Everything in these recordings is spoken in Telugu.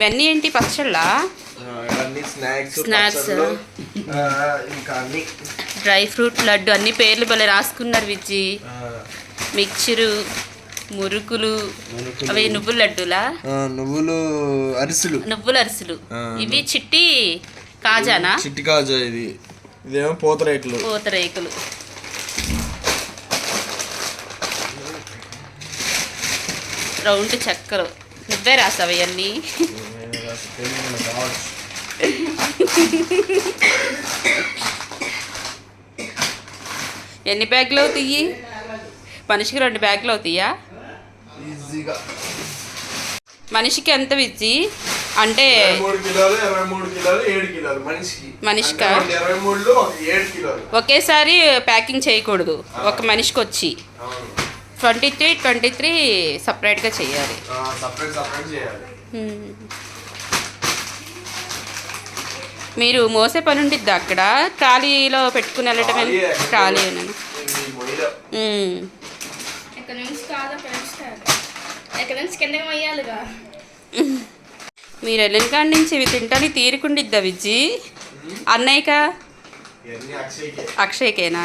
ఇవన్నీ ఏంటి పచ్చళ్ళా? స్నాక్స్ ఇంకా అన్ని డ్రై ఫ్రూట్ లడ్డు అన్ని పేర్లు భలే రాసుకున్నారు విజ్జి. మిక్చరు, మురుకులు, అవి నువ్వుల లడ్డూలా? నువ్వుల అరిసెలు. ఇవి చిట్టి కాజానా? చిట్టి కాజా. ఇదేమో పూతరేకులు. రౌండ్ చెక్కలు. నువ్వే రాసావు అవన్నీ? ఎన్ని బ్యాగులు అవుతాయి? మనిషికి 2 బ్యాగులు అవుతాయా? మనిషికి ఎంత విజ్జి? అంటే 23 కిలోలు 7 కిలోలు మనిషికా? 7 కిలోలు ఒకేసారి ప్యాకింగ్ చేయకూడదు. ఒక మనిషికి వచ్చి 23 సపరేట్గా చేయాలి. మీరు మోసే పని ఉండిద్దా అక్కడ? ట్రాలీలో పెట్టుకుని వెళ్ళటమే? ట్రాలీ మీరు వెళ్ళిన కాడి నుంచి ఇవి తింటానికి తీరుకుండిద్దా విజ్జి? అన్నయ్యకా అక్షయ్కేనా?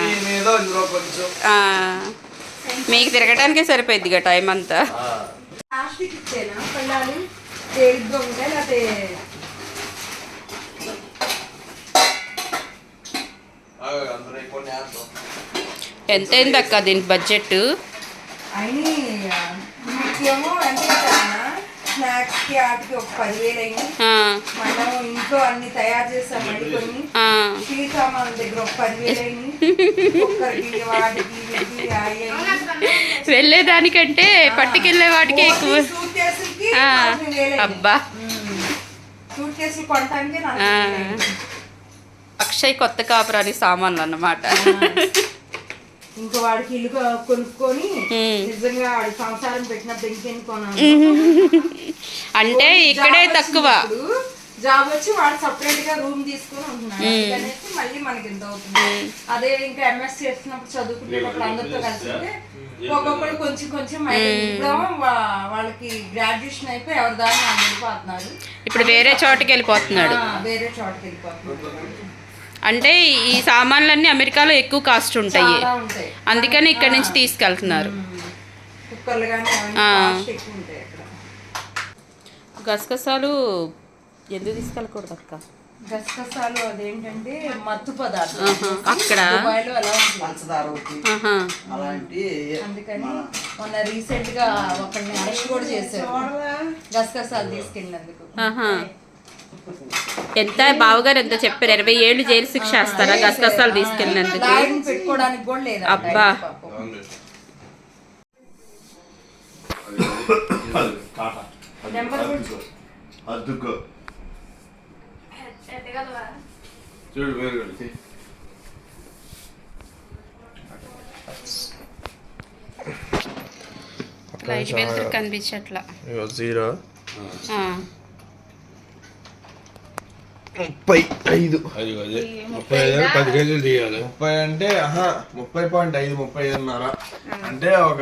మీకు తిరగటానికే సరిపోయిద్దిగా టైం అంతా. ఎంత అయింది అక్క దీనికి బడ్జెట్? స్నాక్స్కి వాటికి ఒక 10,000 అయింది. మనం ఇంట్లో అన్ని తయారు చేస్తాం. కొన్ని స్టీల్ సామాన్ల దగ్గర ఒక 10,000 అయింది. వెళ్ళేదానికంటే పట్టుకెళ్ళే వాటికి ఎక్కువ. అబ్బా, అక్షయ్ కొత్త కాపురానికి సామాన్లు అన్నమాట. ఇంకా వాడికి ఇల్లు కొనుక్కొని నిజంగా వాడి సంసారం పెట్టినప్పుడు ఇంకేం కొనాలి అంటే ఇక్కడే తక్కువ. జాబ్ వచ్చి వాడు సపరేట్ గా రూమ్ తీసుకుని ఉంటున్నాడు. అనేసి మళ్ళీ మనకి ఎంత అవుతుంది. అదే ఇంకా ఎంఎస్ చేస్తున్నప్పుడు చదువుకునేటప్పుడు అందరితో కలిసి ఒక్కొక్కరు కొంచెం వాళ్ళకి గ్రాడ్యుయేషన్ అయిపోయి ఎవరి దాన్ని వెళ్ళిపోతున్నారు. ఇప్పుడు వేరే చోటుకి వెళ్ళిపోతున్నాడు. అంటే ఈ సామాన్లన్నీ అమెరికాలో ఎక్కువ కాస్ట్ ఉంటాయి, అందుకని ఇక్కడ నుంచి తీసుకెళ్తున్నారు. గసగసాలు ఎందుకు తీసుకెళ్ళకూడదు అక్క? గసగసాలు అదేంటంటే మత్తు పదార్థం అక్కడ. అందుకని మొన్న రీసెంట్ గా ఒకరిని అరెస్ట్ కూడా చేశారు గసగసాలు తీసుకెళ్ళినందుకు. ఎంత బావగారు ఎంత చెప్పారు? 20 ఏళ్ళు జైలు శిక్ష వేస్తారా గసగసాలు తీసుకెళ్ళినందుకు? పెట్టుకోవడానికి కూడా లేదు. అబ్బా, లైట్ వెలుతురు కనిపించట్లా. 0 35 10 కేజీలు తీయాలి. 30 అంటే 30.5 35.5 అంటే ఒక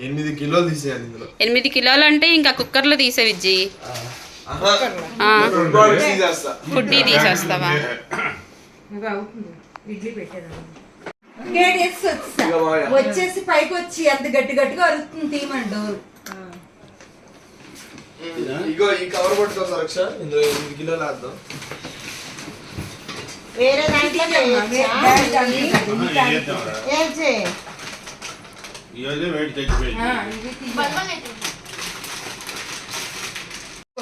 8 కిలోలు తీసేయాలి. ఇందులో 8 కిలోలు అంటే ఇంకా కుక్కర్లో తీసే విజ్జి. ఫుడ్డీ తీసేస్తావా? వచ్చేసి పైకి వచ్చి అంత గట్టిగా అరుస్తుంది తీయమండు. ఇగో ఈ కవర్ పట్టుకోవాలి రక్ష. ఇందులో 8 కిలోలు వేద్దాం. వేరే దాంట్లో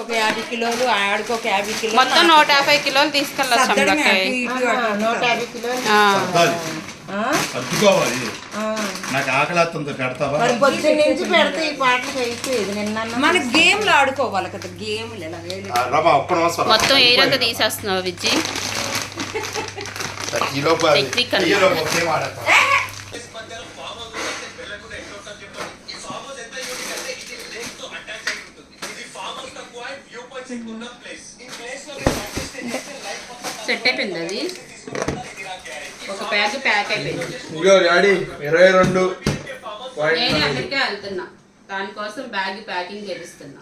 ఒక 50 కిలోలు ఆడికి ఒక 50 కిలోలు మొత్తం 150 కిలోలు తీసుకెళ్ళచ్చు. 150 కిలోలు అద్దుకోవాలి. నాకు ఆకలి వస్తుంది, పెడతావా? పొద్దున్న నుంచి పెడితే ఈ పాటలు అయిపోయేది. మన గేమ్లు ఆడుకోవాలి కదా. గేమ్లు మొత్తం ఏరంతా తీసేస్తున్నావు విజ్జి. సెట్ అయిపోయింది అది. ఒక ప్యాక్ అయిపోయింది. ఇగో డాడీ 22. నేను అమెరికా వెళ్తున్నా, దానికోసం బ్యాగ్ ప్యాకింగ్ చేపిస్తున్నా.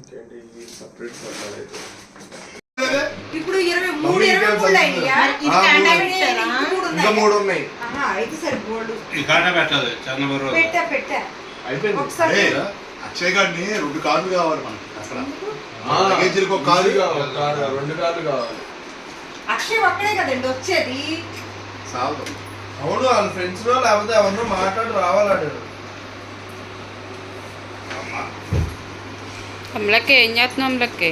ఇంకేంటి సపరేట్ సర్దాలు అయితే ఇప్పుడు 23 అయినాయా? ఇంకా 3 ఉన్నాయి. అయితే సరిపోడు. ఈ కాట పెట్టాలి చంద్రబాబు పెట్టా అయిపోయింది. ఒకసారి అక్షయ్ గారిని 2 కార్లు కావాలి మనకి అక్కడ లగేజీలకు ఒక కారు కారు కావాలి, 2 కార్లు కావాలి. అక్షయ్ ఒక్కడే కదండి వచ్చేది. చాలు అవును వాళ్ళ ఫ్రెండ్స్ లో లేకపోతే ఎవరినో మాట్లాడి రావాలంటాడు. అమ్మలకి ఏం చేస్తున్నాం అమ్మలకి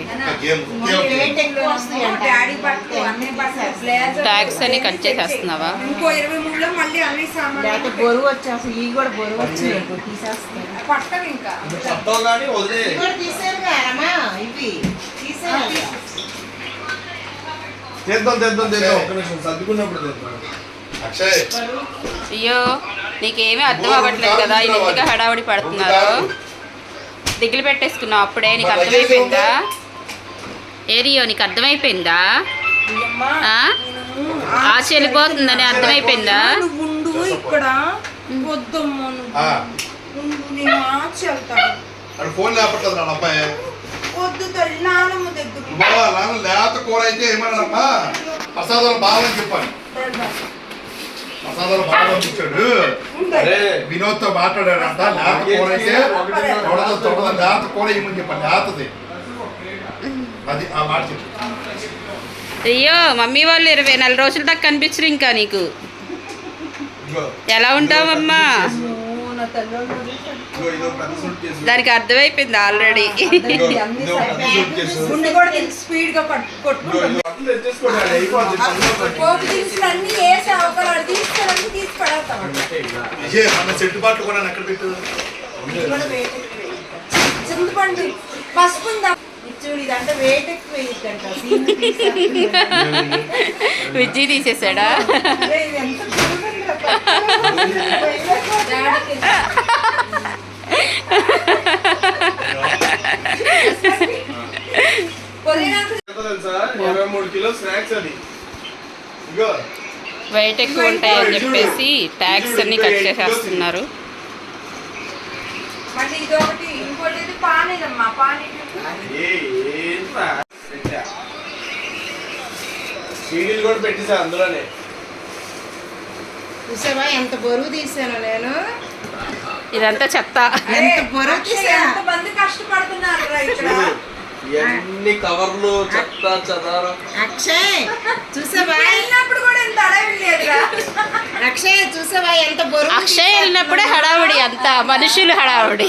డాడీ బట్టలు అన్ని బట్టలు బ్లేజర్ ట్యాక్స్ అని కట్ చేసేస్తున్నావా? ఇంకో 23లో మళ్ళీ అన్ని సామాన్లు బరువు వచ్చేసి ఈ కూడా బరువు వచ్చి తీసేస్తాను పట్టం ఇంకా చెప్తావు కానీ వదిలే. తీసారు కదమ్మా ఇవి తీసారు తెద్దాం ఒక్క నిమిషం సర్దుకున్నప్పుడు తెద్దాం. అక్షయ్ అయ్యో నీకేమీ అర్థం అవ్వట్లేదు కదా, ఇది ఎందుకు హడావుడి పడుతున్నారు? దిగులు పెట్టేసుకున్నావు అప్పుడే, నీకు అర్థమైపోయిందా? ఏరియో నీకు అర్థమైపోయిందా? ఆశ వెళ్ళిపోతుందని అర్థమైపోయిందా? నువ్వు ఉండు ఇక్కడ వద్దమ్మా ఉండు నేను మార్చి వెళ్తాను. అక్కడ ఫోన్ లేపట్లేదు నా అబ్బాయి వద్దు తల్లి నానమ్మ దగ్గర బావా నాన్న లేత కూర అయితే ఏమన్నాడమ్మా ప్రసాదాలు బావని చెప్పాను. ప్రసాదాలు బాగా పంపించాడు. అరే వినోద్తో మాట్లాడాడంట లేత కూర అయితే తొడద లేత కూర ఇవ్వమని చెప్పాను. లేతది అది ఆ మాట చెప్పు. అయ్యో మమ్మీ వాళ్ళు 24 రోజుల దాకా కనిపించరు ఇంకా నీకు. ఇగో ఎలా ఉంటావమ్మా? నా తల్లి ఇదో పెద్ద సూట్ కేసు. దానికి అర్థమైపోయింది ఆల్రెడీ. ఇదో పెద్ద సూట్ కేసు. గుండె కూడా స్పీడ్ గా కొట్టుకుంటుంది. బట్టలు తెచ్చేసుకోండి, అది అయిపోద్ది. పనిలో పని. పోపు దినుసులు అన్ని వేసి అవకాశాలు తీసుకొని తీసి పడతాం. విజయ్ మన చెట్టు బాట్లు కూడా ఎక్కడ పెట్టు. చింతపండు పసుపు ఉందా? చూడు ఇదంటే వెయిట్ ఎక్కువ ఇద్దంట విజ్జి తీసేసాడా? ఇది ఎంత చూడండి డాడీకి పొదినాకు ఎంత తెలుసా? 23 కిలోలు స్నాక్స్ అది. ఇగో వెయిట్ ఎక్కువ ఉంటాయని చెప్పేసి ట్యాక్స్ అన్ని కట్ చేసేస్తున్నారు. మళ్ళీ ఇదొకటి ఇంకోటి ఇది పానీదమ్మా పానీ ఏంట్రా పెట్టా. సీడీలు కూడా పెట్టేసా అందులోనే. చూసావా ఎంత బరువు తీసాను నేను. ఇదంతా చెత్త. ఎంత బరువు తీసా. ఎంతమంది కష్టపడుతున్నారు రా ఇక్కడ. ఎన్ని కవర్లు చెత్త చెదారం. అక్షయ్ చూసావా వెళ్ళినప్పుడు కూడా ఇంత అడవి లేదురా. అక్షయ్ చూసావా ఎంత బరువు. అక్షయ్ వెళ్ళినప్పుడే హడావుడి, అంతా మనుషులు హడావుడి.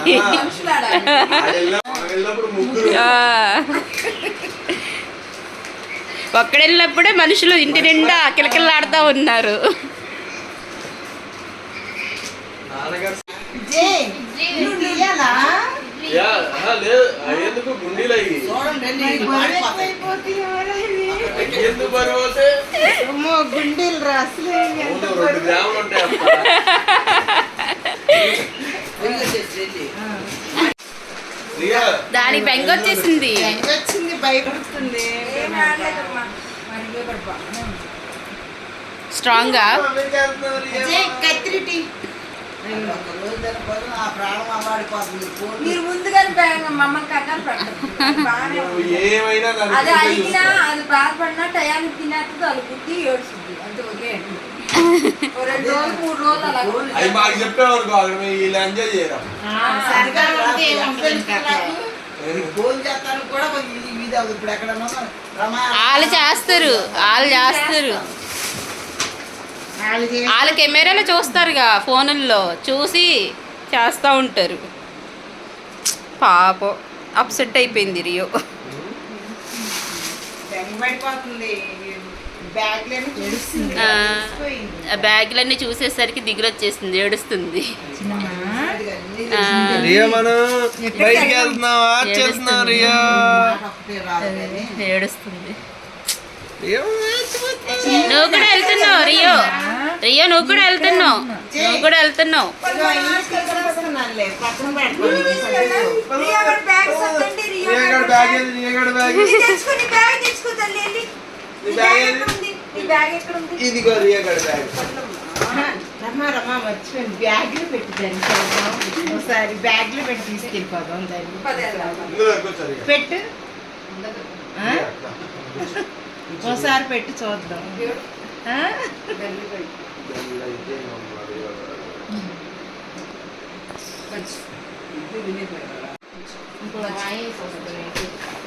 వెళ్ళినప్పుడు ముగ్గురు ఆ. ఒక్కడెళ్ళినప్పుడే మనుషులు ఇంటి నిండా కిలకిలాడుతూ ఉన్నారు. నాన్నగారు విజయ్, నువ్వు తీయాలా? యా, లేదు అయ్యేందుకు గుండీలు అయ్యి చూడండి నీ బరువు ఎక్కువైపోతున్నాయి. ఎందుకు బరువు అవుతే అమ్మో గుండీలు రా అసలు ఎంత 2 గ్రాములు ఉంటాయి అప్ప. రియా, దానికి బెంగ వచ్చేసింది. వచ్చింది భయపడుతుంది. ఏమీ ఆడలేదమ్మా. మరి ఇవే పడిపో. స్ట్రాంగ్గా అమెరికా వెళ్తున్నారు రియా. విజయ్ కత్తిరిటి మీరు ముందుగానే మమ్మల్ని కంగారు పెట్టండి. బాగానే నువ్వు ఉంది. ఏమైనా దాన్ని అది చూసే అడిగినా చూసుకో. అది బాధపడినా టయానికి తినేస్తుంది అలుగుద్ది ఏడుస్తుంది అంతే. ఒకే 2 రోజులు 3 రోజులు అలా అవి మాకు చెప్పేవారు కాదు, మేము వీళ్ళు ఎంజాయ్ చేయరా. సరిగా ఉంటే ఉంటుంది కదా. వాళ్ళు చేస్తారు. వాళ్ళ కెమెరాలో చూస్తారుగా, ఫోనుల్లో చూసి చేస్తూ ఉంటారు. పాపం అప్సెట్ అయిపోయింది రియో. పడిపోతుంది బ్యాగ్లను ఏడుస్తుంది. ఆ బ్యాగులన్నీ చూసేసరికి దిగులు వచ్చేసింది, ఏడుస్తుంది. ఆ, రియా మనం బయటికి వెళ్తున్నావా చేస్తున్నావు రియా. ఏడుస్తుంది. రియా, నువ్వు కూడా వెళ్తున్నావు రియో. నువ్వు కూడా వెళ్తున్నావు. పక్కన పెట్టుకోండి. రియా గారి బ్యాగ్ సర్దండి. రియా గారి బ్యాగ్ ఏది? రియా గారి బ్యాగ్ ఇది తెచ్చుకొని బ్యాగ్ తెచ్చుకో తల్లి వెళ్ళి. నీ బ్యాగ్ ఏది? ఈ బ్యాగ్ ఎక్కడ ఉంది? ఇదిగో రియా గారి బ్యాగ్. రమ్మా మర్చిపోయింది. బ్యాగ్లో పెట్టి దాన్ని చూద్దాం. ఒకసారి బ్యాగ్లో పెట్టి తీసుకెళ్ళిపోదాం దాన్ని. ఇందులో ఎక్కువ పెట్టు. ఆ? ఒకసారి పెట్టి చూద్దాం. ఆ?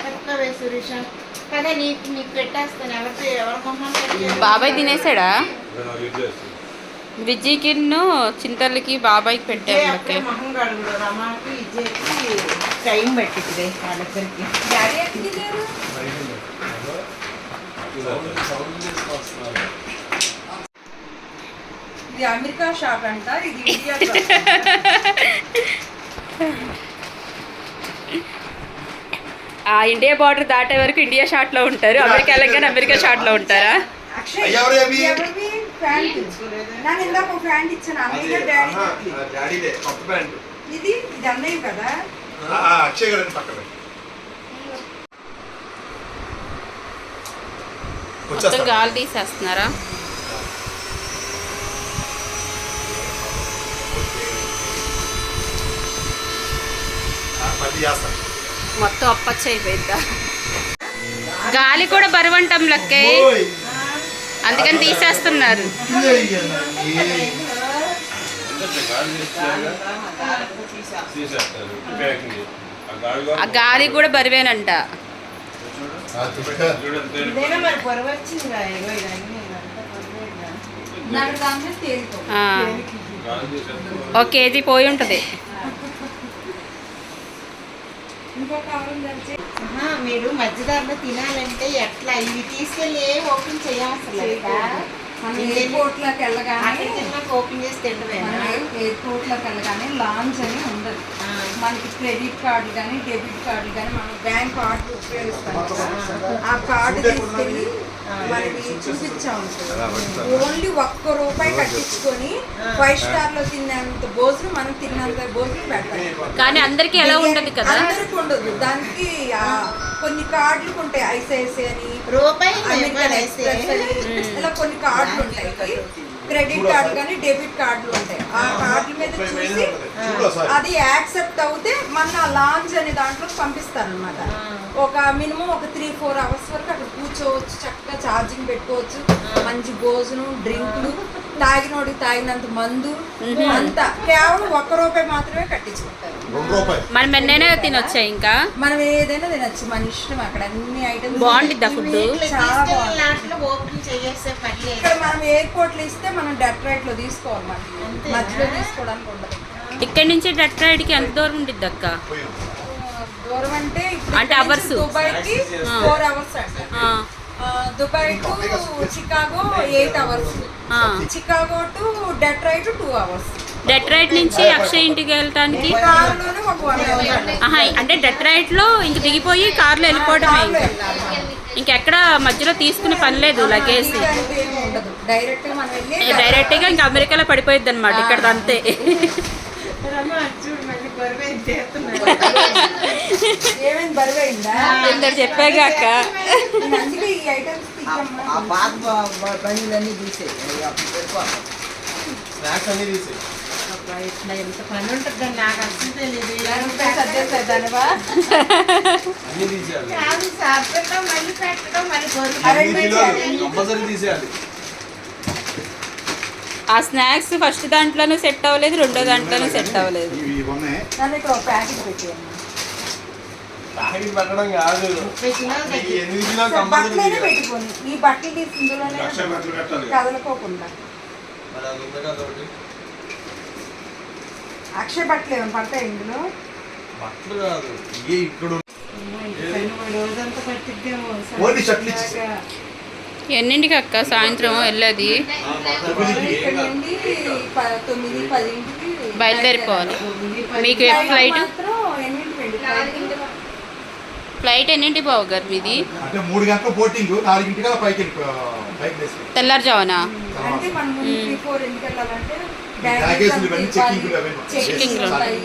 చెప్తావే సురేష. కదా నీకు పెట్టేస్తాను. ఎవరి మొహం బాబాయ్ తినేసాడా? విజ్జికిన్ను చింతలకి బాబాయ్కి పెట్టాము. మొహం కడుగుడు. రమాకి ఇచ్చేసి టైం పట్టింది వాళ్ళిద్దరికి. డాడీ ఎక్కడ తిన్నారు? ఇది అమెరికా షాప్ అంట, ఇది ఇండియా షాప్. ఆ ఇండియా బార్డర్ దాటే వరకు ఇండియా షాట్లో ఉంటారు, అమెరికా వెళ్ళగానే అమెరికా షాట్లో ఉంటారా? అక్షయ్, ఎవరు అవి? ఎవరివి? ప్యాంట్. నాకు ఇందాక ఒక ప్యాంట్ ఇచ్చాను, అమెరికా డాడీ. డాడీదే కొత్త ప్యాంటు. ఇది అన్నయ్య కదా. అక్షయ్ గారు పక్కన మొత్తం గాలి తీసేస్తున్నారా? మొత్తం అప్పచ్చ అయిపోయిందా? గాలి కూడా బరువంటాం లెక్కే, అందుకని తీసేస్తున్నారు. ఆ గాలి కూడా బరువేనంట. మరి పొరవ వచ్చింది. నాకు దాని మీద తేలిపో. ఆ, ఒక కేజీ పోయి ఉంటుంది. ఇంకో కవర్ తెచ్చి మీరు మధ్యదారిలో తినాలంటే ఎట్లా ఇవి తీసుకెళ్ళి ఏ ఓపెన్ చేయవసరం లేదా? మనం ఎయిర్పోర్ట్లోకి వెళ్ళగానే ఓపెన్ చేసి తింటవేనా? ఎయిర్పోర్ట్లోకి వెళ్ళగానే లాంచ్ అని ఉండదు. మనకి క్రెడిట్ కార్డు కానీ డెబిట్ కార్డు కానీ మనం బ్యాంక్ కార్డు ఉపయోగిస్తాం కదా, ఆ కార్డు తీసుకెళ్ళి మనకి చూపించాము. ఓన్లీ ₹1 కట్టించుకొని 5 స్టార్లో తిన్నంత భోజనం మనం తిన్నంత భోజనం పెడతాం. కానీ అందరికీ ఎలా ఉండదు కదా. అందరికి ఉండదు. దానికి కొన్ని కార్డులు ఉంటాయి, ఐసిఐసిఐ అని, రూపాయి అమెరికన్ ఎక్స్ప్రెస్ అని, ఇలా కొన్ని కార్డులు ఉంటాయి. క్రెడిట్ కార్డు కానీ డెబిట్ కార్డులు ఉంటాయి. ఆ కార్డుల మీద చూసి అది యాక్సెప్ట్ అవుతే మన లాంచ్ అనే దాంట్లో పంపిస్తారు అనమాట. ఒక మినిమం ఒక 3-4 అవర్స్ వరకు అక్కడ కూర్చోవచ్చు, చక్కగా ఛార్జింగ్ పెట్టుకోవచ్చు, మంచి భోజనం, డ్రింకులు, తాగినోడికి తాగినంత మందు అంతా కేవలం ₹1 మాత్రమే కట్టించుకుంటారు. మనం ఎన్నైనా తినొచ్చా? ఇంకా మనం ఏదైనా తినచ్చు, మన ఇష్టం. అక్కడ అన్ని ఐటమ్స్ బాగుండిద్దా ఫుడ్? చాలా బాగుంది. లాట్లో ఓపెన్ చేసే పని లేదు. ఇక్కడ మనం ఎయిర్పోర్ట్లో ఇస్తే మనం డెట్రాయిట్ లో తీసుకోవాలి, మనకి మధ్యలో తీసుకోవడానికి ఉండదు. ఇక్కడి నుంచి డెట్రాయిడ్కి ఎంత దూరం ఉండిద్ది అక్క? దూరం అంటే ఇప్పుడు అంటే ఇక్కడ hours? నుంచి దుబాయ్కి 4 అవర్స్ అంట. Dubai to Chicago 8 hours, Chicago to Detroit 2 hours. Detroit నుంచి అక్షయ్ ఇంటికి వెళ్ళటానికి కారులోనే ఒక 1 అవర్. అంటే డెట్రాయిట్ లో ఇంక దిగిపోయి కార్లో వెళ్ళిపోవడమే. ఇంకెక్కడ మధ్యలో తీసుకునే పని లేదు లగేజ్. డైరెక్ట్ గా మనం వెళ్ళి డైరెక్ట్ గా ఇంకా అమెరికాలో పడిపోయిద్ది అనమాట. ఇక్కడ అంతే. ఏమైంది, బరువైందా? ఇందరు చెప్పాగా అక్క. అందుకే ఈ ఐటమ్స్ బండ్లన్నీ తీసేయి. స్నాక్స్ అన్ని తీసి ఇట్లా ఎంత పని ఉంటుందని నాకు అసలు తెలియదు. సర్దేసేదానివా? అన్ని తీసేయాలి. కాదు, సర్దడం మళ్ళీ పెట్టడం మళ్ళీ కంపల్సరీ తీసేయాలి. ఆ స్నాక్స్ ఫస్ట్ దాంట్లోనూ సెట్ అవ్వలేదు, రెండో దాంట్లోనూ సెట్ అవ్వలేదు. నన్ను ఇక్కడ ఒక ప్యాకెట్ పెట్టాను. ప్యాకెట్ పెట్టడం కాదు, 8 కిలోలు కంపల్సరీ బట్టలైనా తీయాలి. పెట్టుకోండి. ఈ బట్టలు తీసి ఇందులోనే కదలకోకుండా. మరి అది ఉంది కదా ఒకటి. అక్షయ బట్టలు ఏమైనా పడతాయి ఇందులో? బట్టలు కాదు, ఇవే ఇక్కడ రోజంతా పట్టిద్దేమో. ఓన్లీ షర్ట్లు ఇచ్చేసి ఎన్నింటికి అక్క సాయంత్రం వెళ్ళేది? ఇక్కడ నుండి 9-10 బయలుదేరిపోవాలి. మీకు ఫ్లైట్ ఫ్లైట్ ఎన్నింటి బావు గారు మీది? అంటే 3 గంటల బోటింగ్, 4 పైకి తెల్లారుజామునా? అంటే మనం బిఫోర్ ఎందుకు వెళ్ళాలంటే బ్యాగేజ్లు ఇవన్నీ చెకింగ్లు అవన్నీ. చెకింగ్లు ఉంటాయి.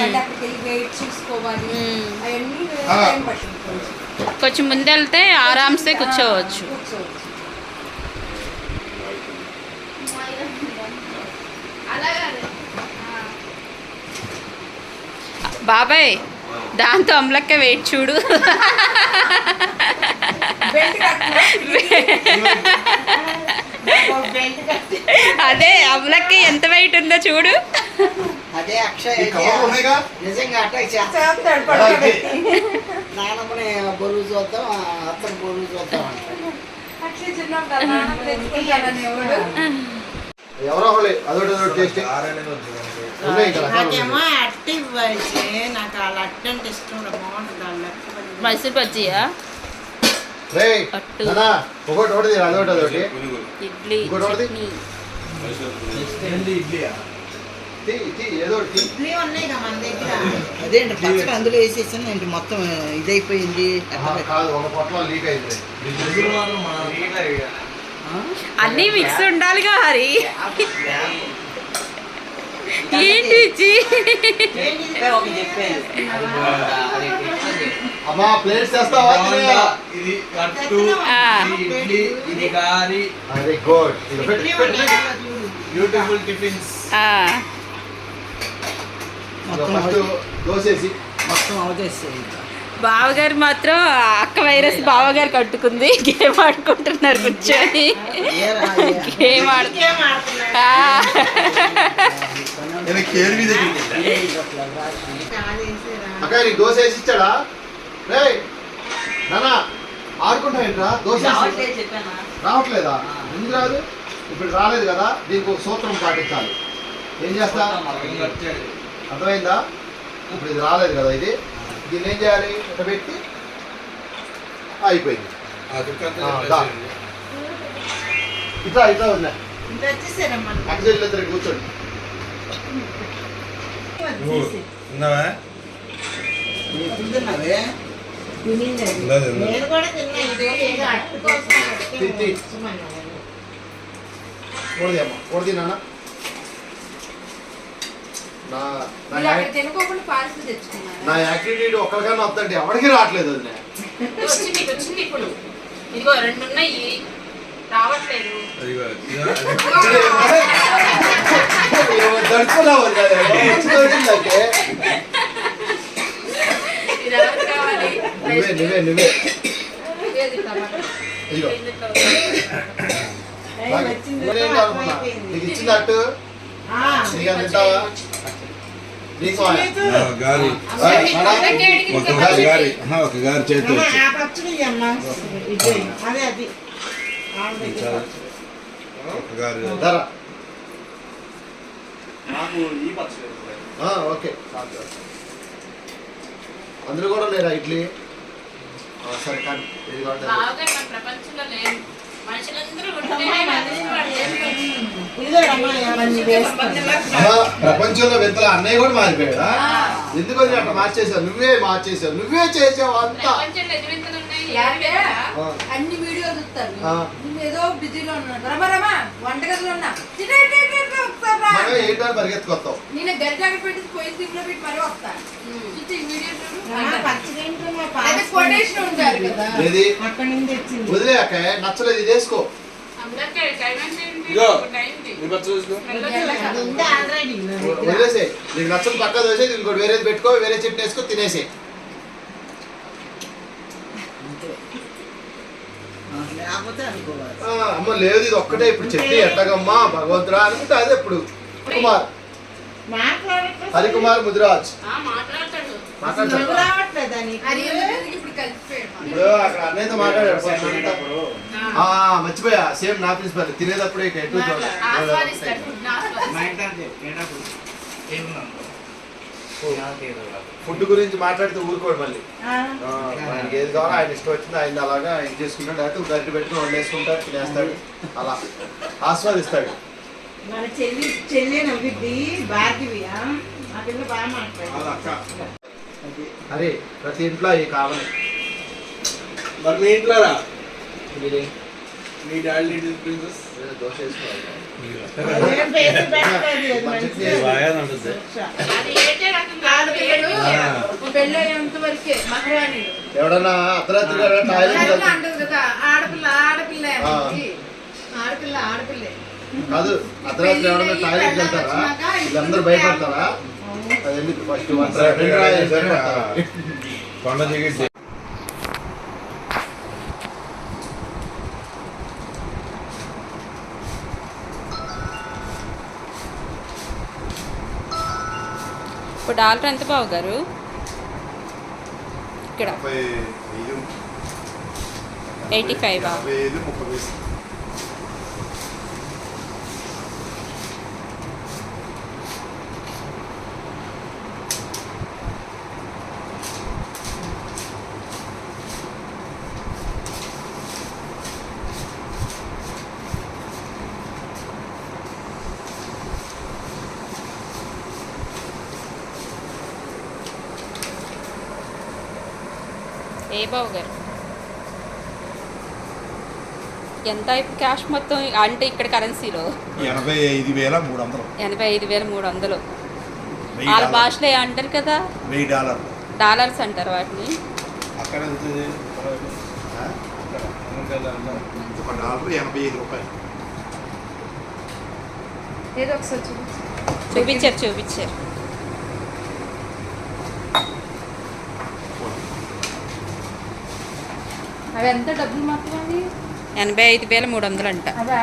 మళ్ళీ అక్కడికి వెళ్ళి వెయిట్ చూసుకోవాలి, అవన్నీ టైం పట్టింది. కొంచెం ముందు వెళ్తే ఆరామ్సే కూర్చోవచ్చు. బాబాయ్ దాంతో అమలక్క వెయిట్ చూడు. బెల్ట్ కట్టినా? బెల్ట్ కట్టి అదే అమలక్క ఎంత వెయిట్ ఉందో చూడు. అదే అక్షయ్ ఈ కవర్లు ఉన్నాయిగా? నిజంగా అటాక్ చేస్తా. చేస్తాడు పడుకోబెట్టి. నాన్నమ్మని బరువు చూద్దాం, అత్తని బరువు చూద్దాం అంటాడు. అట్లే చిన్నప్పుడు ఆ నాన్నమ్మ తెచ్చుకుంటానని ఎవడు? ఎవరో ఒకళ్ళు అదొకటి అదొకటి టేస్ట్ ఉన్నాయి ఇంకా రకాలు ఉన్నాయి. నాకేమో అట్టి ఇవ్వాలి, నాకు వాళ్ళ అట్టి అంటే ఇష్టం కూడా బాగుంటుంది. వాళ్ళ అట్టి మైసూర్ బజ్జీయా, రేయ్, అట్టు. నాన్నా, ఒకటి ఒకటి తిను, అదొకటి అదొకటి ఇడ్లీ, ఇంకోటి ఒకటి? చట్నీ. ఇడ్లీయా? ఏదో ఒకటి తీ. ఇడ్లీ ఉన్నాయి కదా మన దగ్గర. అదేంటి పచ్చడి అందులో వేసేసాను ఏంటి మొత్తం ఇదైపోయింది. కాదు, ఒక పొట్ల లీక్ అయింది. అన్నీ మిక్స్ ఉండాలిగా హరి. ఏంటి ఇచ్చి? అమ్మా ప్లేట్స్ చేస్తావా? ఇది కట్టు, ఆ. ఇది ఇడ్లీ, ఇది గారి. Very good. ఇడ్లీ ఉన్నాయి కదా చూడు. Beautiful tiffins. ఫస్ట్ దోసేసి మొత్తం అవదేసేది. బావగారు మాత్రం అక్క వైరస్ బావగారు కట్టుకుంది. గేమ్ ఆడుకుంటున్నారు కూర్చొని. గేమ్ ఆ. నేను కేర్వి అక్క నీకు దోశ వేసి ఇచ్చాడా? రే నానా ఆడుకుంటావేంట్రా? దోశ వేసి రావట్లేదా? ఎందుకు రాదు? ఇప్పుడు రాలేదు కదా, దీనికి ఒక సూత్రం పాటించాలి. ఏం చేస్తా? అర్థమైందా? ఇప్పుడు ఇది రాలేదు కదా, దీన్ని ఏం చేయాలి? ఇట్లా పెట్టి అయిపోయింది. ఇట్లా ఇట్లా ఉన్నాయి. ఇంత వచ్చేసారమ్మా. అక్కడ ఇద్దరు కూర్చోండి. ఉన్నావా? తింటున్నావే? నేను కూడా తిన్నా. ఇది ఏదో అట్టు కోసం తిత్తి. కూడది అమ్మ, కూడది నాన్న. వీళ్ళు అక్కడ తినుకోకుండా పార్సల్ తెచ్చుకున్నారు. నా యాక్టివిటీ ఒక్కరికైనా వద్దండి, ఎవరికి రావట్లేదు వదిలే. వచ్చింది ఇప్పుడు. ఇదిగో 2 ఉన్నాయి, రావట్లేదు. దడుచుకున్నావు ఇది ఎవరికి కావాలి? నువ్వే ఏది టమాటా? ఇదిగో నేనేం అనుకున్నా, నీకు ఇచ్చింది అట్టు నీకు అది తింటావా? నీకు గారి ఒక గారి చేతి పచ్చడి అమ్మా. అదే అది ఒక గారి ధర నాకు ఈ పచ్చడి ఓకే. అందరూ కూడా లేరా ఇడ్లీ? సరే కానీ ఇది కావాలి. బావగారు మన ప్రపంచంలో లేరు. మనుషులందరూ ఉంటేనే ప్రపంచంలో వింతల అన్నయ్య కూడా మారిపోయాడా? ఎందుకు అట్లా మార్చేసావు? నువ్వే చేసావు అంతా. ప్రపంచంలో ఎన్ని వింతలు ఉన్నాయి? లేకపోతే అన్ని వీడియోలు చూస్తారు. నువ్వు ఏదో బిజీలో ఉన్నాడు. రమా వంటగదిలో ఉన్నా. మనం ఏంటని పరిగెత్తుకొస్తావు. నేను గరి జాకెట్ పెట్టి పోయి సిమ్ లో పెట్టి మరీ వస్తా. చూస్తే ఈ వీడియో పచ్చడి అదే కొటేషన్ ఉండాలి కదా. ఏది అక్కడి నుంచి వచ్చింది. వదిలే అక్క, నచ్చలేదు ఇది వేసుకో. ఇగో నీ పచ్చడి చూసుకో. అది ఉంది ఆల్రెడీ. వదిలేసే, నీకు నచ్చని పక్క దోసే, ఇంకోటి వేరేది పెట్టుకో, వేరే చట్నీ వేసుకో, తినేసే. లేకపోతే అనుకోవాలి. అమ్మ లేదు ఇది ఒక్కటే ఇప్పుడు చట్నీ ఎట్టగమ్మా భగవంతురా అనుకుంటే అదే ఇప్పుడు కుమార్ హరికుమార్ ముదిరాజ్ మాట్లాడతాడు. నువ్వు రావట్లేదా నీకు? ఇప్పుడు కలిసిపోయాడు. ఇప్పుడు అక్కడ అన్నయ్యతో మాట్లాడాడు మర్చిపోయా. సేమ్ నా ప్రిన్సిపల్ తినేటప్పుడే ఆస్వాదిస్తాడు ఫుడ్ ఫుడ్ గురించి మాట్లాడితే ఊరుకోడు మళ్ళీ. ఆయనకి ఏది కావాలో ఆయన ఇష్టం వచ్చింది ఆయన అలాగా ఏం చేసుకుంటాడు, లేకపోతే గట్టి పెట్టుకుని వండేసుకుంటాడు, తినేస్తాడు, అలా ఆస్వాదిస్తాడు. మన చెల్లి నవ్విద్ది భార్గవి. ఆ పిల్ల బాగా మాట్లాడు. అరే ప్రతి ఇంట్లో ఈ కావాలి. మరి మీ ఇంట్లో రా, మీ డాడీ ప్రిన్సెస్ దోశ వేసుకోవాలి. అది ఏంటే రకం కాదు. పెళ్ళయ్యేంత వరకే మహారాణి ఎవడన్నా అర్ధరాత్రి టాయిలెట్ అంటది కదా. ఆడపిల్ల ఆడపిల్లే కాదు, అర్ధరాత్రి ఎవడన్నా టాయిలెట్ వెళ్తారా? వీళ్ళందరూ భయపడతారా? ఫస్ట్ కొండ దిగి ఇప్పుడు డాలర్ ఎంత బావు గారు ఇక్కడ 85 ఏ బావు గారు ఎంత క్యాష్ మొత్తం అంటే ఇక్కడ కరెన్సీలో 85,300 85,300 వాళ్ళ భాషలో అంటారు కదా $1000 డాలర్స్ అంటారు వాటిని. అక్కడ $1 85 ఏదో ఒకసారి చూపించారు అవి ఎంత డబ్బులు మాత్రం అవి 85,300 అంట. అవా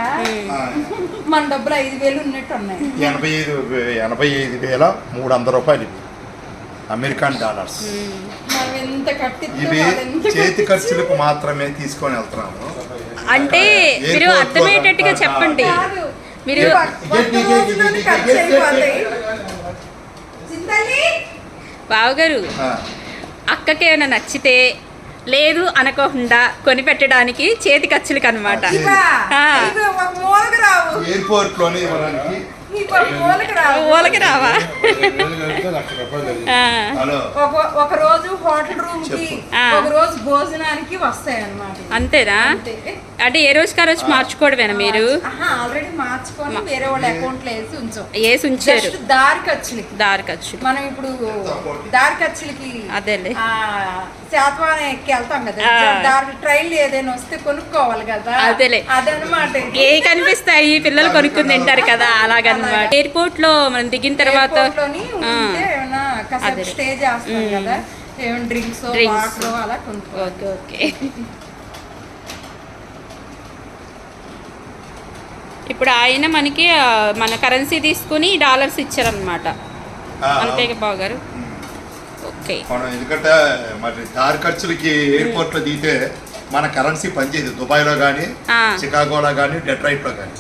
మన డబ్బులు 5,000 ఉన్నట్టు ఉన్నాయి. 85,300 అమెరికన్ డాలర్స్. మనం ఎంత కట్టిస్తే ఇవి వాళ్ళు ఎంత చేతి ఖర్చులకు మాత్రమే తీసుకొని వెళ్తున్నాము. అంటే మీరు అర్థమయ్యేటట్టుగా చెప్పండి. కాదు. మీరు ఒక్క రోజులోనే ఖర్చు అయిపోతాయి. చింతల్లి బావగారు ఆ, అక్కకి ఏమైనా నచ్చితే లేదు అనకోకుండా కొనిపెట్టడానికి చేతి ఖర్చులకు అనమాట. ఇవా? ఇవి ఒక మూలకు రావు. ఎయిర్పోర్ట్ లోనే ఇవ్వడానికి. ఇవి ఒక మూలకు రావు. ఊలకి రావా? ఆ. హలో ఒక రోజు హోటల్ రూమ్ కి ఆ. ఒక రోజు భోజనానికి వస్తాయి అన్నమాట. అంతేనా? అంటే ఏ రోజుకి ఆ రోజు మార్చుకోవడమేనా మీరు? ఆల్రెడీ మార్చుకొని వేరే వాళ్ళ అకౌంట్ లో వేసి ఉంచాం. వేసి ఉంచారు జస్ట్ దారి ఖర్చులకి. దారి ఖర్చులు. మనం ఇప్పుడు దారి ఖర్చులకి అదేలే. శాతవాహనం ఎక్కి వెళ్తాం కదా, ఆ. దారి ట్రైన్లు ఏదైనా వస్తే కొనుక్కోవాలి కదా. అదేలే. అదనమాట. ఏ కనిపిస్తాయి పిల్లలు కొనుక్కుని తింటారు కదా, అలాగనమాట. ఎయిర్పోర్ట్ లో మనం దిగిన తర్వాత లోని ఉంటే ఏమైనా కాసేపు అదేలే. స్టే చేస్తాం కదా, ఏమైనా డ్రింక్స్ వాటర్ అలా కొనుక్కోవాలి. ఓకే. ఇప్పుడు ఆయన మనకి మన కరెన్సీ తీసుకుని డాలర్స్ ఇచ్చారనమాట. అంతేగా బావగారు? ఓకే. మనం ఎందుకంటే మరి దారి ఖర్చులకి ఎయిర్పోర్ట్ లో దిగితే మన కరెన్సీ పనిచేయదు. దుబాయ్లో కానీ, ఆ. చికాగోలో కానీ, డెట్రాయిట్లో కానీ.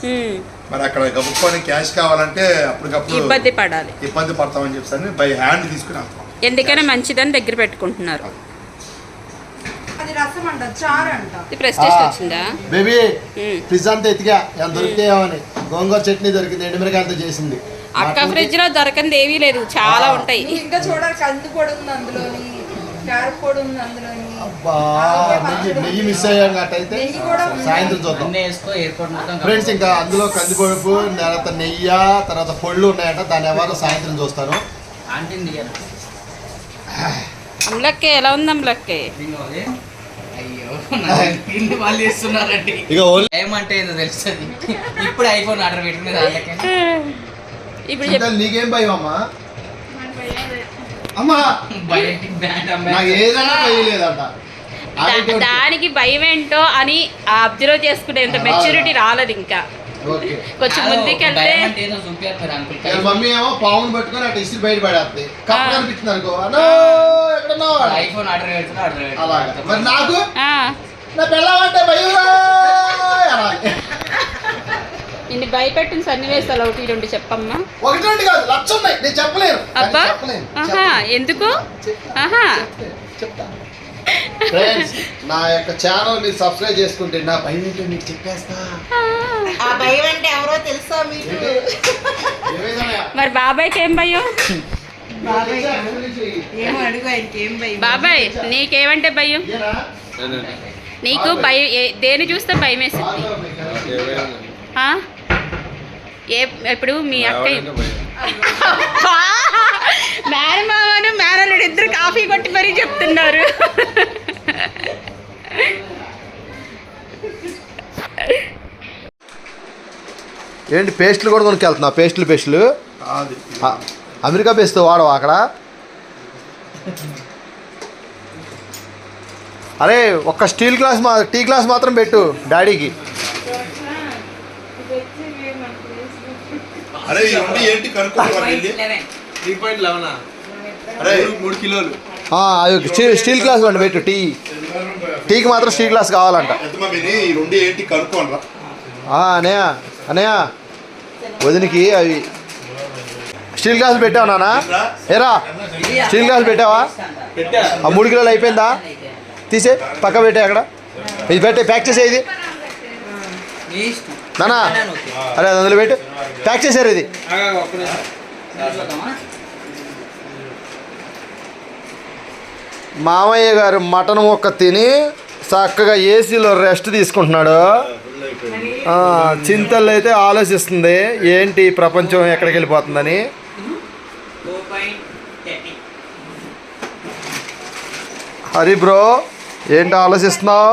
మరి అక్కడ గబుక్కొని క్యాష్ కావాలంటే అప్పటికప్పుడు ఇబ్బంది పడాలి. ఇబ్బంది పడతామని చెప్పి బై హ్యాండ్ తీసుకుని వెళ్తాం. ఎందుకైనా మంచిదని దగ్గర పెట్టుకుంటున్నారు. అది రసం అంట, చారు అంట. ఇది ప్రెస్టేజ్ వచ్చిందా? బేబీ ఉమ్. ఫ్రిడ్జ్ అంతా ఎతిగా ఏమైనా దొరికితేమని. గోంగూర చట్నీ దొరికింది, ఎండుమిరకాయలతో చేసింది. అక్క ఫ్రిడ్జ్ లో దొరకంది ఏవీ లేదు, చాలా ఉంటాయి. నువ్వు ఇంకా చూడాలి, కంది పొడి ఉంది అందులోని, కార పొడి ఉంది అందులోని. అబ్బా, నెయ్యి మిస్ అయ్యాం అట్టయితే నెయ్యి కూడా ఉంది. సాయంత్రం చూద్దాం ఫ్రెండ్స్. ఇంకా అందులో కందిపరుపు, తర్వాత నెయ్యి, తర్వాత పొళ్ళు ఉన్నాయంట. దాన్ని ఎవరు సాయంత్రం చూస్తాను. అమ్లక్కే ఎలా ఉంది అమ్లక్కే? వాళ్ళు చేస్తున్నారండి. ఇక ఓన్లీ ఏమంటే ఏదో తెలుస్తుంది. ఇప్పుడు ఐఫోన్ ఆర్డర్ పెట్టుకునేది వాళ్ళకి. ఇప్పుడు చెప్పు. నీకేం భయం అమ్మా? అమ్మా బయోటిక్ బ్రాండ్ నాకు ఏదైనా భయం లేదంట. దానికి భయం ఏంటో అని అబ్జర్వ్ చేసుకునేంత మెచ్యూరిటీ రాలేదు ఇంకా. ఓకే. కొంచెం ముందుకెళ్తే ఏదో చూపారు మీరు అంకుల్. వీళ్ళ మమ్మీ ఏమో పావును పట్టుకొని అటు ఇసురు బయట పడేస్తుంది. కప్పు కనిపించింది అనుకో, అన్నో ఎక్కడన్నా ఐఫోన్ ఆర్డర్ పెడుతున్నా అలాగే. మరి నాకు ఆ, నా పిల్లవంటే భయం అలాగే. నిన్ను భయపెట్టిన సన్నివేశాలు ఒకటి రెండు చెప్పమ్మా. ఒకటి రెండు కాదు, లక్ష ఉన్నాయి. నేను చెప్పలేను. అబ్బా, చెప్పలేను. ఆహా, ఎందుకు? ఆహా, చెప్తా. ఫ్రెండ్స్, నా యొక్క ఛానల్ మీరు సబ్స్క్రైబ్ చేసుకుంటే నా భయం ఏంటో మీకు చెప్పేస్తా. ఆ భయం అంటే ఎవరో తెలుసా మీకు? ఏమైందన్నయ్య? మరి బాబాయ్కి ఏం భయం? ఏమో అడుగు, ఆయనకి ఏం భయం? బాబాయ్ నీకేమంటే భయం? ఏనా? నీకు భయం దేని చూస్తే భయం వేసింది? ఆ? ఇప్పుడు మీ అక్క మేనమామను మేనల్లుడు ఇద్దరు కాఫీ కొట్టి మరీ చెప్తున్నారు. ఏంటి పేస్టులు కూడా కొనుక్కెళ్తున్నా? పేస్టులు అమెరికా బేస్తో వాడవా అక్కడ? అరే ఒక్క స్టీల్ గ్లాస్ టీ గ్లాస్ మాత్రం పెట్టు డాడీకి. అరే ఈ ఉండి ఏంటి కనుక్కోవాలి వెళ్ళి. 3.11 అరే 3 కిలోలు. స్టీల్ గ్లాస్ అండి పెట్టు. టీకి మాత్రం స్టీల్ గ్లాస్ కావాలంట. ఎంతమా మీది ఈ ఉండి ఏంటి కనుక్కోవాలరా. అన్నయ్య అన్నయ్య వదినికి అవి స్టీల్ గ్లాసులు పెట్టావా నాన్న? ఏరా స్టీల్ గ్లాసులు పెట్టావా? ఆ 3 కిలోలు అయిపోయిందా? తీసే పక్క పెట్టే అక్కడ. ఇది పెట్టే ప్యాక్ చేసే ఇది నానా. అరే అది అందులో పెట్టు. ప్యాక్ చేశారు ఇది. మామయ్య గారు మటన్ ముక్క తిని చక్కగా ఏసీలో రెస్ట్ తీసుకుంటున్నాడు. చింతలు అయితే ఆలోచిస్తుంది ఏంటి ప్రపంచం ఎక్కడికి వెళ్ళిపోతుందని. హరి బ్రో ఏంటి ఆలోచిస్తున్నావు?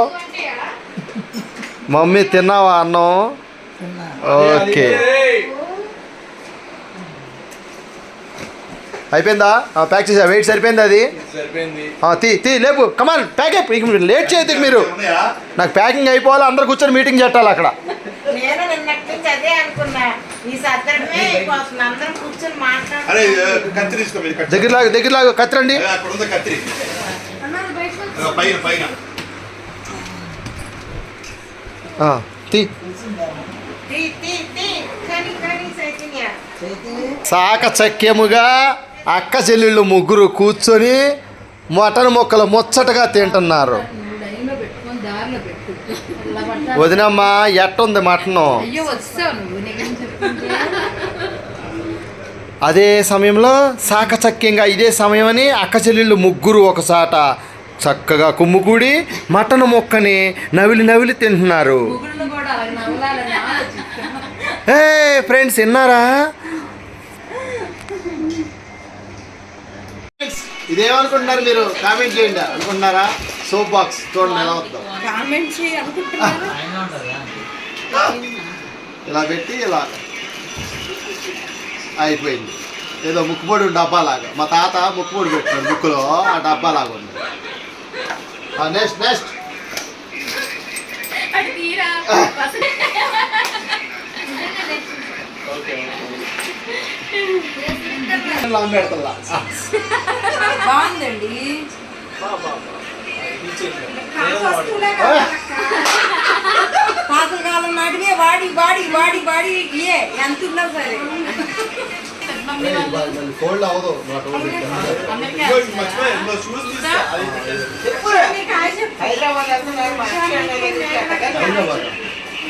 మమ్మీ తిన్నావా అన్నం? ఓకే అయిపోయిందా? ప్యాక్ చేసా. వెయిట్ సరిపోయింది అది. తీ లేపు కమాన్ ప్యాక్ అయిపోయి. లేట్ చేయదు మీరు. నాకు ప్యాకింగ్ అయిపోవాలి. అందరు కూర్చొని మీటింగ్ పెట్టాలి అక్కడ. నేను నిన్నటి నుంచి అదే అనుకున్నా. ఈ సత్తడమే అయిపోతుంది. అందరం కూర్చొని మాట్లాడుతున్నాం. అరే కత్తిరి తీసుకో మీరు. దగ్గరలాగా కత్తిరండి. అక్కడ ఉంది కత్తిరి పైన పైన. తీ సాకచక్యముగా అక్క చెల్లెళ్ళు ముగ్గురు కూర్చొని మటన్ ముక్కలు ముచ్చటగా తింటున్నారు. వదినమ్మా ఎట్టుంది మటను? అదే సమయంలో సాకచక్యంగా ఇదే సమయమని అక్క చెల్లెళ్ళు ముగ్గురు ఒకసాట చక్కగా కుమ్ముకూడి మటన్ ముక్కని నవిలి తింటున్నారు. ఏ ఫ్రెండ్స్ విన్నారా? ఇదేమనుకుంటున్నారు మీరు? కామెంట్ చేయండి. అనుకుంటున్నారా? సోప్ బాక్స్ చూడండి ఎలా వద్దాం. ఇలా పెట్టి ఇలా అయిపోయింది. ఏదో ముక్కుపొడి డబ్బాలాగా. మా తాత ముక్కుపొడి పెట్టాడు ముక్కులో. ఆ డబ్బాలాగా ఉంది. నెక్స్ట్ బాగుందండి. పాతకాలం నాటివే వాడి ఇయే ఎంత ఉన్నా సరే. ఫోల్డ్ అవ్వదు.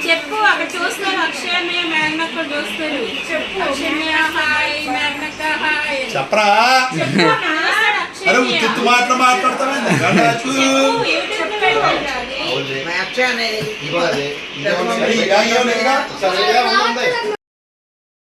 చెప్పు అక్కడ చూస్తారు. అక్షయమే మేఘనక్క చూస్తారు. చెప్పరా. అరే ఉత్తి మాటలు మాట్లాడతాను.